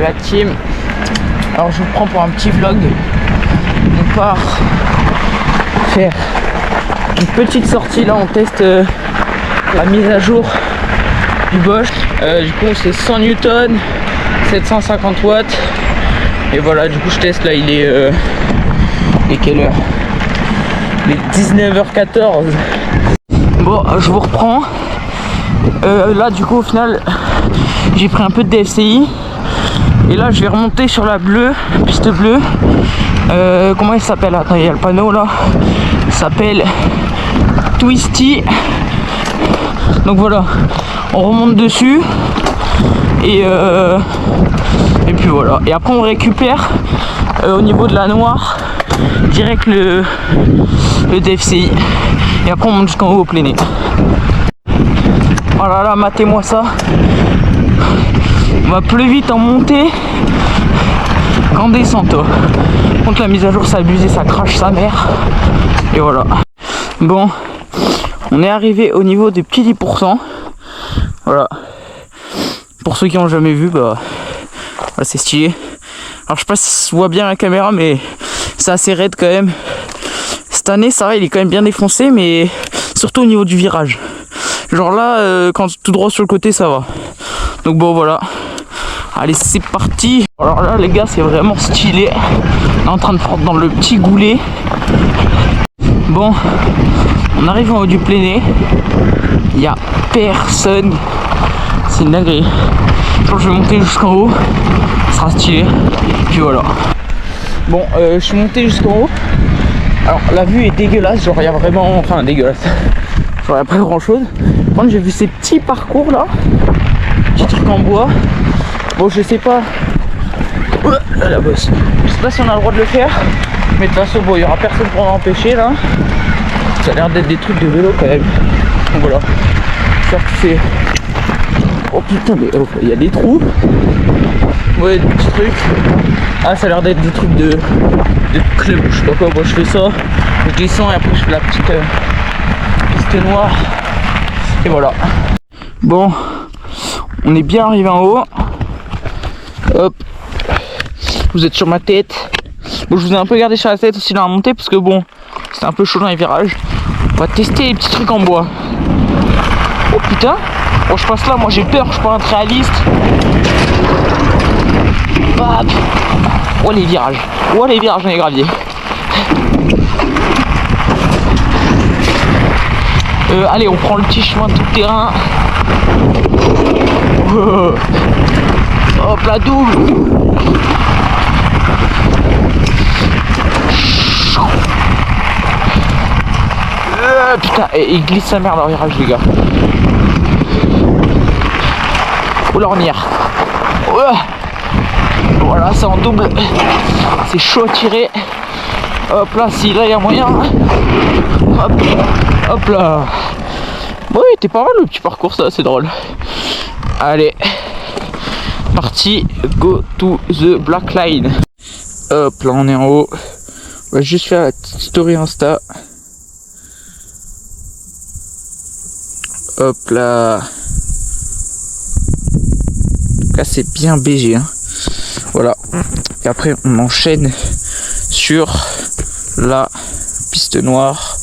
la team. Alors je vous prends pour un petit vlog. On part faire une petite sortie là, on teste la mise à jour du Bosch. Du coup c'est 100 Newton, 750 watts. Et voilà, du coup je teste là, il est quelle heure? Il est 19h14. Bon, je vous reprends. Là du coup au final j'ai pris un peu de DFCI. Et là je vais remonter sur la bleue, piste bleue. Comment il s'appelle? Attends, il y a le panneau là. Il s'appelle Twisty. Donc voilà, on remonte dessus. Et puis voilà. Et après on récupère au niveau de la noire direct le DFCI. Et après on monte jusqu'en haut au plein nez. Oh là là, matez-moi ça. On va plus vite en montée qu'en descente. Contre la mise à jour, c'est abusé, ça crache sa mère. Et voilà. Bon, on est arrivé au niveau des petits 10%. Voilà. Pour ceux qui n'ont jamais vu, bah c'est stylé. Alors je sais pas si ça se voit bien à la caméra, mais c'est assez raide quand même. Cette année, ça va, il est quand même bien défoncé, mais surtout au niveau du virage. Genre là, quand tout droit sur le côté, ça va. Donc bon, voilà. Allez, c'est parti. Alors là, les gars, c'est vraiment stylé. On est en train de prendre dans le petit goulet. Bon, on arrive en haut du plein nez. Il n'y a personne. C'est une dinguerie. Je pense que je vais monter jusqu'en haut. Ça sera stylé. Puis voilà. Bon, je suis monté jusqu'en haut. Alors, la vue est dégueulasse. Genre, il y a vraiment... Enfin, dégueulasse. Genre, il n'y a pas grand chose. Par contre, j'ai vu ces petits parcours là. Petits trucs en bois. Bon, je sais pas. La bosse. Je sais pas si on a le droit de le faire. Mais de toute façon, bon, il y aura personne pour m'empêcher là. Ça a l'air d'être des trucs de vélo quand même. Donc voilà. J'espère que c'est. Oh putain, mais oh, il y a des trous. Ouais, des petits trucs. Ah, ça a l'air d'être des trucs de club. Je sais pas quoi. Moi, je fais ça. Je descends et après, je fais la petite piste noire. Et voilà. Bon, on est bien arrivé en haut. Hop, vous êtes sur ma tête. Bon, je vous ai un peu gardé sur la tête aussi dans la montée parce que bon, c'était un peu chaud dans les virages. On va tester les petits trucs en bois. Oh putain. Bon, je passe là, moi j'ai peur, je suis pas un réaliste. Hop. Oh les virages. Oh les virages dans les graviers. Allez, on prend le petit chemin tout terrain. Hop, la double. Putain, il glisse sa mère dans le virage, les gars. Oh l'ornière. Voilà, c'est en double. C'est chaud à tirer. Hop là, si là il y a moyen. Hop, hop là. Bon, il était pas mal le petit parcours, ça, c'est drôle. Allez, parti, go to the black line. Hop là, on est en haut. On va juste faire la petite story Insta. Hop là. Là, c'est bien BG, hein. Voilà. Et après, on enchaîne sur la piste noire.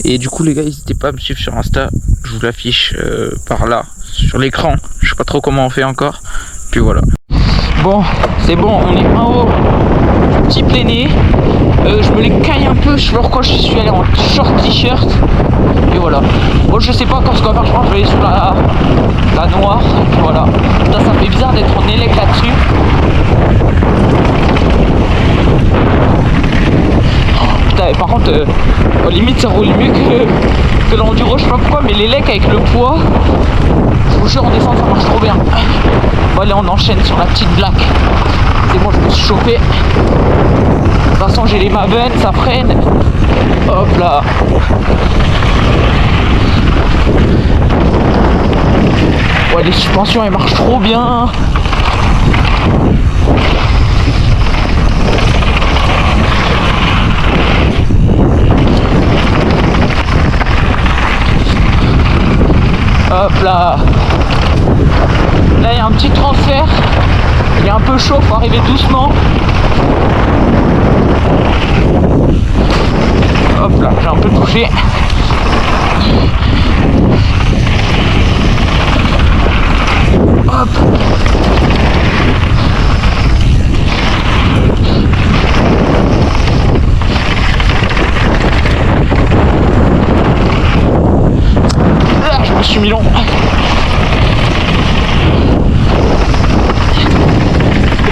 Et du coup, les gars, n'hésitez pas à me suivre sur Insta. Je vous l'affiche par là, sur l'écran. Je sais pas trop comment on fait encore. Puis voilà. Bon, c'est bon, on est en haut. Petit plein nez. Je me les caille un peu. Je sais pas pourquoi je suis allé en short t-shirt. Et voilà. Bon, je sais pas encore ce qu'on va faire. Je pense que je vais aller sur la noire. Et puis voilà. Putain, ça fait bizarre d'être en élec là-dessus. Putain, par contre, limite ça roule mieux que l'enduro, je sais pas pourquoi, mais l'élec avec le poids, je vous jure, en descente ça marche trop bien. Bon, allez, on enchaîne sur la petite black. C'est bon, je me suis chauffé. De toute façon, j'ai les Maven, ça freine. Hop là. Ouais, les suspensions elles marchent trop bien. Hop là. Là il y a un petit transfert. Il est un peu chaud, faut arriver doucement. Hop là, j'ai un peu touché. Hop. Ah, je me suis mis long.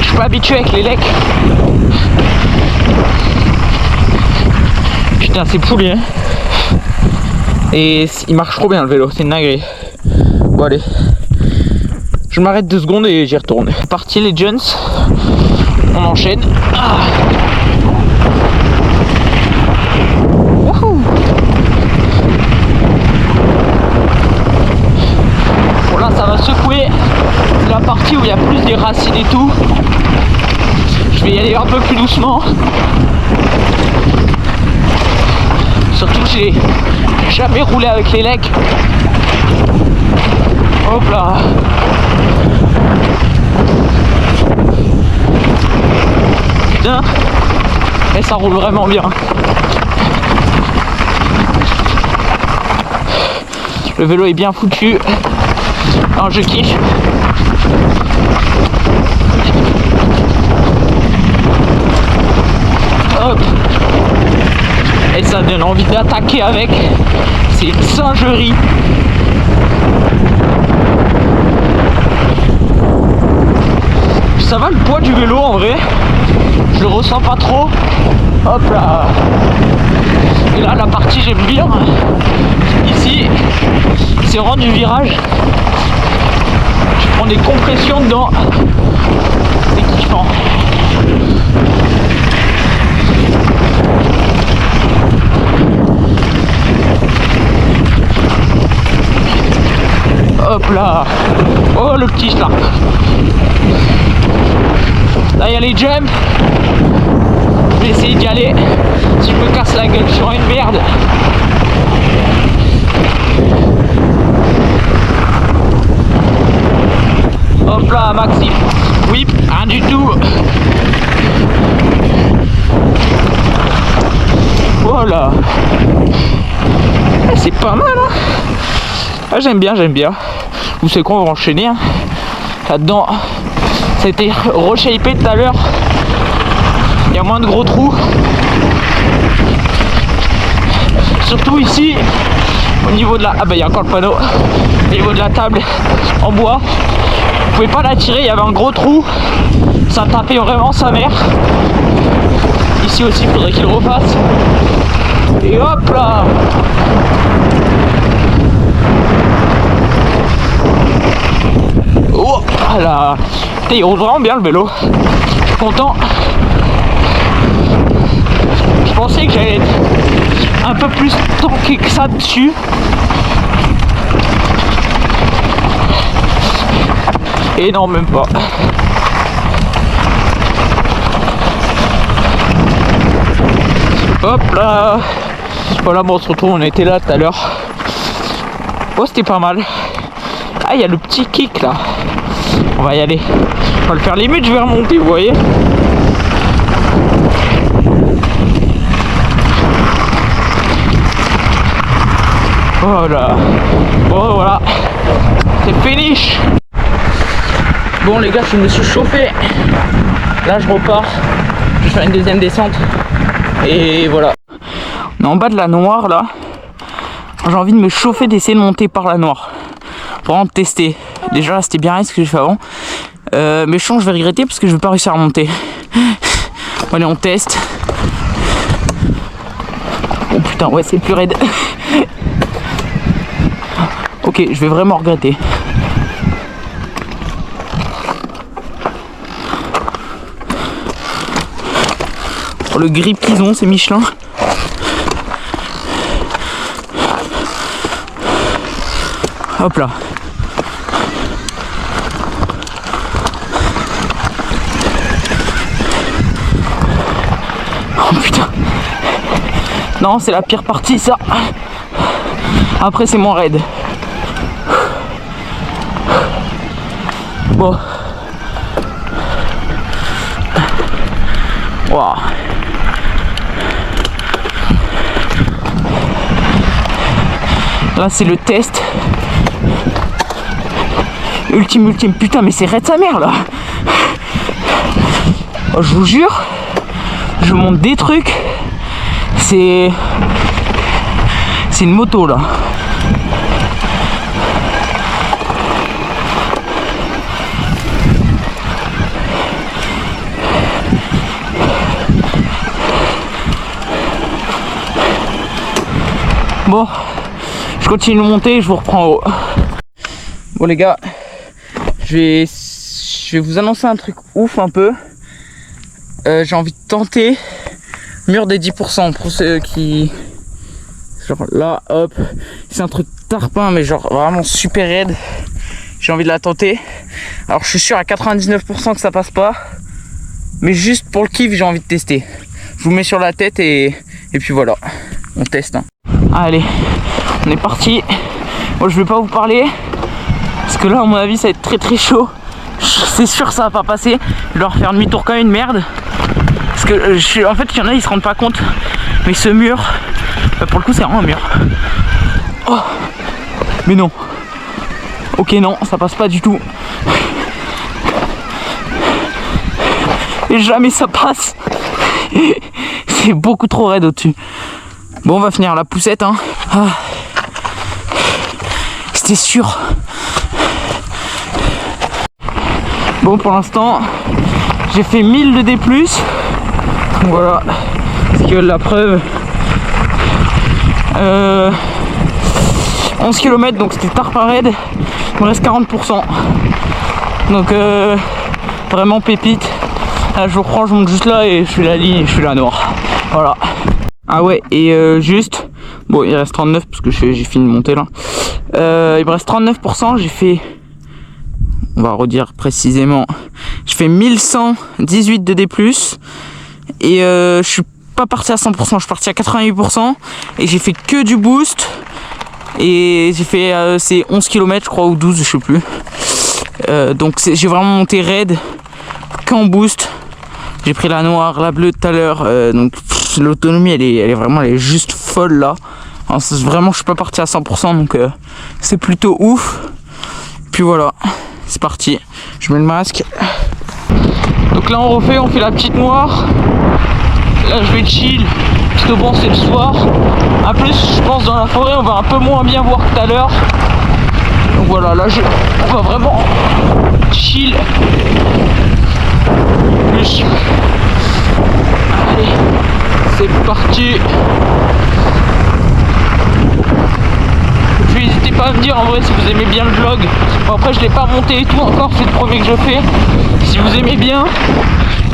Je suis pas habitué avec les lecs. Putain, c'est pourri, hein. Et il marche trop bien le vélo, c'est une dinguerie. Bon allez, je m'arrête 2 secondes et j'y retourne. C'est parti les Jones, on enchaîne. Ah. Bon là ça va secouer, c'est la partie où il y a plus des racines et tout. Je vais y aller un peu plus doucement. Surtout que j'ai jamais roulé avec les legs. Hop là. Putain. Et ça roule vraiment bien. Le vélo est bien foutu. Alors je kiffe. Hop. Et ça donne envie d'attaquer avec. C'est une singerie. Ça va le poids du vélo en vrai. Je le ressens pas trop. Hop là. Et là la partie j'aime bien. Ici, c'est vraiment du virage. Je prends des compressions dedans. C'est kiffant. Hop là. Oh le petit start. Là il y a les jumps. Je vais essayer d'y aller. Si je me casse la gueule sur une merde. Hop là Maxime. Whip, rien du tout. Voilà. C'est pas mal hein. Ah, j'aime bien. Vous savez quoi, on va enchaîner hein. Là-dedans, ça a été reshapé tout à l'heure. Il y a moins de gros trous. Surtout ici, au niveau de la... Ah bah il y a encore le panneau. Au niveau de la table en bois. Vous pouvez pas la tirer, il y avait un gros trou. Ça tapait vraiment sa mère. Ici aussi, il faudrait qu'il le refasse. Et hop là. Oh là. Il roule vraiment bien le vélo. Je suis content. Je pensais que j'allais être un peu plus tanké que ça dessus. Et non, même pas. Hop là. Voilà, bon, on se retrouve, on était là tout à l'heure. Oh, c'était pas mal. Ah, il y a le petit kick là. On va y aller. On va le faire limite, je vais remonter, vous voyez. Voilà. Bon, voilà. C'est finish. Bon les gars, je me suis chauffé. Là je repars. Je vais faire une deuxième descente. Et voilà. On est en bas de la Noire là. J'ai envie de me chauffer, d'essayer de monter par la Noire. Vraiment tester. Déjà là c'était bien ce que j'ai fait avant. Mais je pense que je vais regretter parce que je vais pas réussir à remonter. Bon, allez on teste. Oh putain ouais c'est plus raide. Ok, je vais vraiment regretter. Oh, le grip qu'ils ont, c'est Michelin. Hop là. Oh putain. Non, c'est la pire partie ça. Après c'est moins raide. Waouh. Là c'est le test. Ultime. Putain mais c'est raide sa mère là. Oh, je vous jure. Je monte des trucs. C'est une moto là. Bon, je continue de monter et je vous reprends en haut. Bon les gars, je vais vous annoncer un truc ouf un peu. J'ai envie de tenter mur des 10% pour ceux qui... Genre là, hop, c'est un truc tarpin mais genre vraiment super raide. J'ai envie de la tenter. Alors je suis sûr à 99% que ça passe pas. Mais juste pour le kiff, j'ai envie de tester. Je vous mets sur la tête et puis voilà, on teste. Hein. Allez, on est parti. Moi je vais pas vous parler parce que là à mon avis ça va être très chaud. C'est sûr que ça va pas passer. Je vais leur faire demi-tour comme une merde. Parce que en fait il y en a ils se rendent pas compte. Mais ce mur, pour le coup c'est vraiment un mur. Oh, mais non. Ok non, ça passe pas du tout. Et jamais ça passe. C'est beaucoup trop raide au-dessus. Bon on va finir la poussette hein. Ah. C'était sûr. Bon pour l'instant j'ai fait 1000 de D+. Donc voilà. C'est que la preuve. 11 km donc c'était tard par raide. Il me reste 40%. Donc vraiment pépite. Là je vous reprends, je monte juste là et je fais la ligne et je fais la noire. Voilà. Ah ouais et juste. Bon il reste 39 parce que j'ai fini de monter là. Il me reste 39%, j'ai fait. On va redire précisément. Je fais 1118 de D+. Et je suis pas parti à 100%, je suis parti à 88%. Et j'ai fait que du boost. Et j'ai fait c'est 11 km je crois ou 12 je sais plus. Donc j'ai vraiment monté raide qu'en boost. J'ai pris la noire, la bleue tout à l'heure. Donc l'autonomie elle est juste folle là. Alors, vraiment je suis pas parti à 100% donc c'est plutôt ouf. Puis voilà, c'est parti. Je mets le masque. Donc là on fait la petite noire. Là je vais chill parce que bon c'est le soir. En plus je pense dans la forêt on va un peu moins bien voir que tout à l'heure. Donc voilà, là on va vraiment chill. Allez, c'est parti. Puis n'hésitez pas à me dire en vrai si vous aimez bien le vlog. Bon, après je l'ai pas monté et tout encore, c'est le premier que je fais. Si vous aimez bien,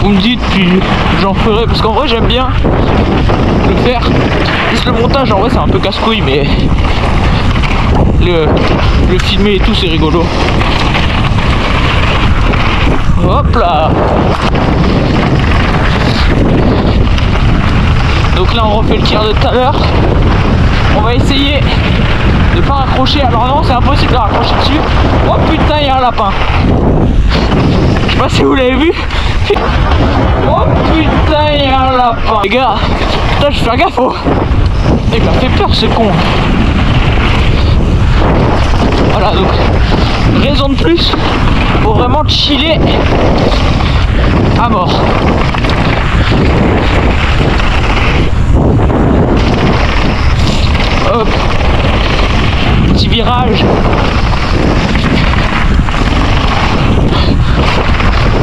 vous me dites puis j'en ferai parce qu'en vrai j'aime bien le faire. Juste le montage en vrai c'est un peu casse-couille mais le filmer et tout c'est rigolo. Hop là. Donc là on refait le tir de tout à l'heure. On va essayer de pas raccrocher. Alors non c'est impossible de raccrocher dessus. Oh putain il y a un lapin. Je sais pas si vous l'avez vu. Oh putain il y a un lapin. Les gars, putain je vais faire gaffe oh. Il m'a fait peur ce con. Voilà donc raison de plus pour vraiment chiller à mort. Hop, petit virage.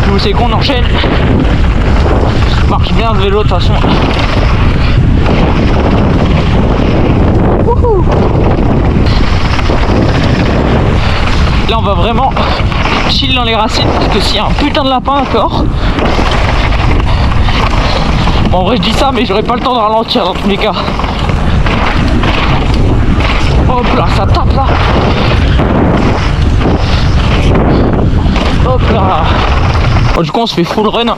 Vous savez qu'on enchaîne. Marche bien ce vélo de toute façon. Wouhou. Là on va vraiment chill dans les racines parce que s'il y a un putain de lapin encore. Bon, en vrai je dis ça mais j'aurais pas le temps de ralentir dans tous les cas. Hop là, ça tape là. Hop là. Bon, du coup on se fait full run.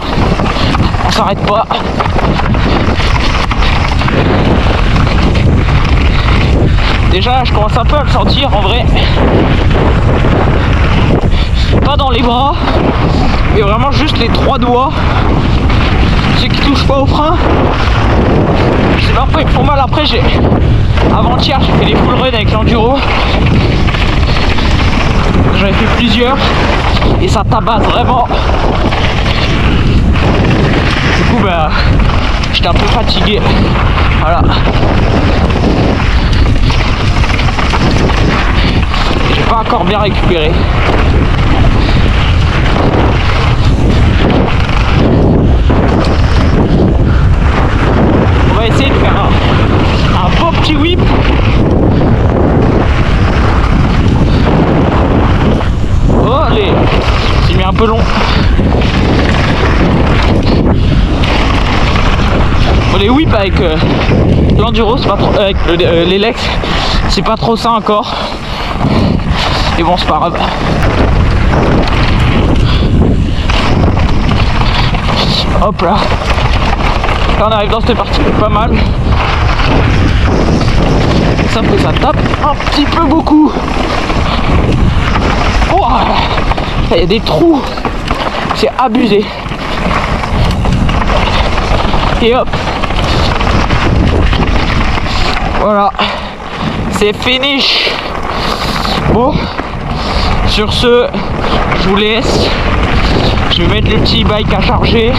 On s'arrête pas. Déjà je commence un peu à le sentir en vrai. Pas dans les bras, mais vraiment juste les 3 doigts ceux qui touchent pas au frein, c'est parfois ils font mal. Après avant-hier j'ai fait des full run avec l'enduro, j'en ai fait plusieurs et ça tabasse vraiment. Du coup bah j'étais un peu fatigué, voilà. J'ai pas encore bien récupéré. On va essayer de faire un beau petit whip. Oh allez, c'est mis un peu long. Bon, les whips avec l'enduro, c'est pas trop, avec les legs, c'est pas trop ça encore. Et bon, c'est pas grave. Hop là. Là on arrive dans cette partie pas mal. Sauf que ça tape un petit peu beaucoup. Oh, il y a des trous. C'est abusé. Et hop. Voilà. C'est finish. Bon. Sur ce, je vous laisse. Je vais mettre le petit bike à charger.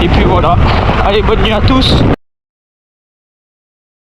Et puis voilà. Allez, bonne nuit à tous.